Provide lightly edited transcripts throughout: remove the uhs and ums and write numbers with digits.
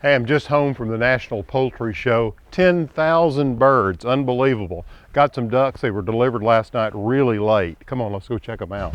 Hey, I'm just home from the National Poultry Show. 10,000 birds, unbelievable. Got some ducks, they were delivered last night really late. Come on, let's go check them out.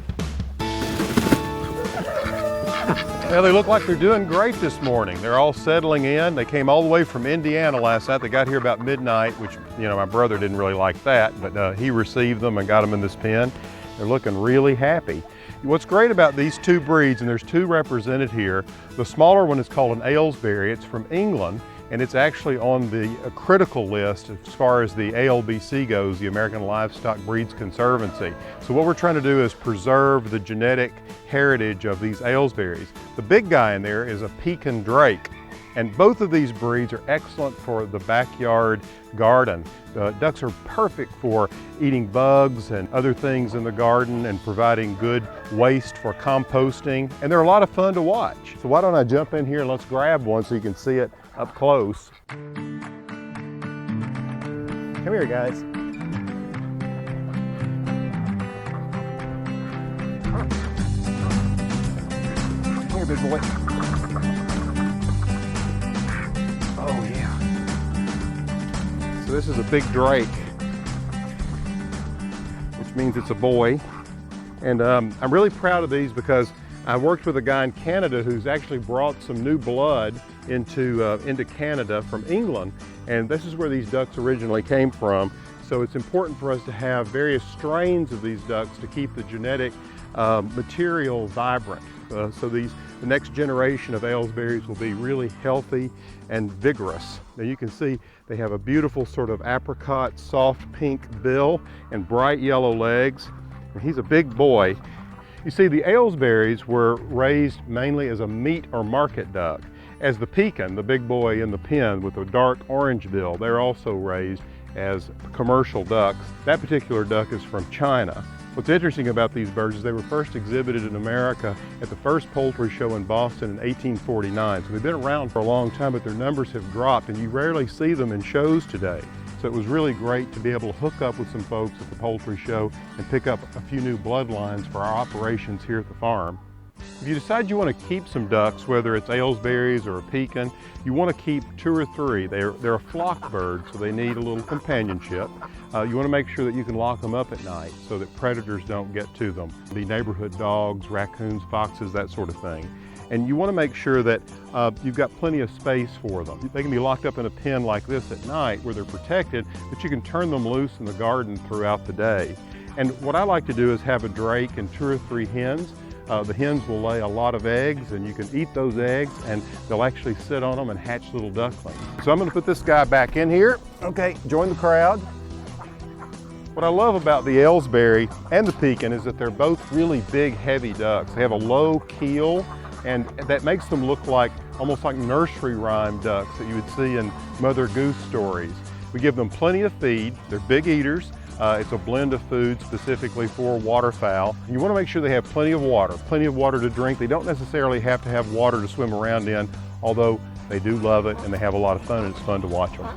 Yeah, they look like they're doing great this morning. They're all settling in. They came all the way from Indiana last night. They got here about midnight, which, you know, my brother didn't really like that, but he received them and got them in this pen. They're looking really happy. What's great about these two breeds, and there's two represented here, the smaller one is called an Aylesbury. It's from England, and it's actually on the critical list as far as the ALBC goes, the American Livestock Breeds Conservancy. So what we're trying to do is preserve the genetic heritage of these Aylesburies. The big guy in there is a Pekin Drake. And both of these breeds are excellent for the backyard garden. The ducks are perfect for eating bugs and other things in the garden and providing good waste for composting. And they're a lot of fun to watch. So why don't I jump in here and let's grab one so you can see it up close. Come here, guys. Come here, big boy. Oh yeah. So this is a big Drake, which means it's a boy. And I'm really proud of these because I worked with a guy in Canada who's actually brought some new blood into Canada from England. And this is where these ducks originally came from. So it's important for us to have various strains of these ducks to keep the genetic material vibrant. So the next generation of Aylesburies will be really healthy and vigorous. Now you can see they have a beautiful sort of apricot, soft pink bill and bright yellow legs. And he's a big boy. You see, the Aylesburies were raised mainly as a meat or market duck. As the Pekin, the big boy in the pen with the dark orange bill, they're also raised as commercial ducks. That particular duck is from China. What's interesting about these birds is they were first exhibited in America at the first poultry show in Boston in 1849. So they've been around for a long time, but their numbers have dropped and you rarely see them in shows today. So it was really great to be able to hook up with some folks at the poultry show and pick up a few new bloodlines for our operations here at the farm. If you decide you want to keep some ducks, whether it's Aylesburies or a Pekin, you want to keep 2 or 3. They're a flock bird, so they need a little companionship. You want to make sure that you can lock them up at night so that predators don't get to them. The neighborhood dogs, raccoons, foxes, that sort of thing. And you want to make sure that you've got plenty of space for them. They can be locked up in a pen like this at night where they're protected, but you can turn them loose in the garden throughout the day. And what I like to do is have a drake and 2 or 3 hens. The hens will lay a lot of eggs and you can eat those eggs and they'll actually sit on them and hatch little ducklings. So I'm going to put this guy back in here. Okay, join the crowd. What I love about the Aylesbury and the Pekin is that they're both really big, heavy ducks. They have a low keel and that makes them look like almost like nursery rhyme ducks that you would see in Mother Goose stories. We give them plenty of feed. They're big eaters. It's a blend of food specifically for waterfowl. You want to make sure they have plenty of water to drink. They don't necessarily have to have water to swim around in, although they do love it and they have a lot of fun and it's fun to watch them.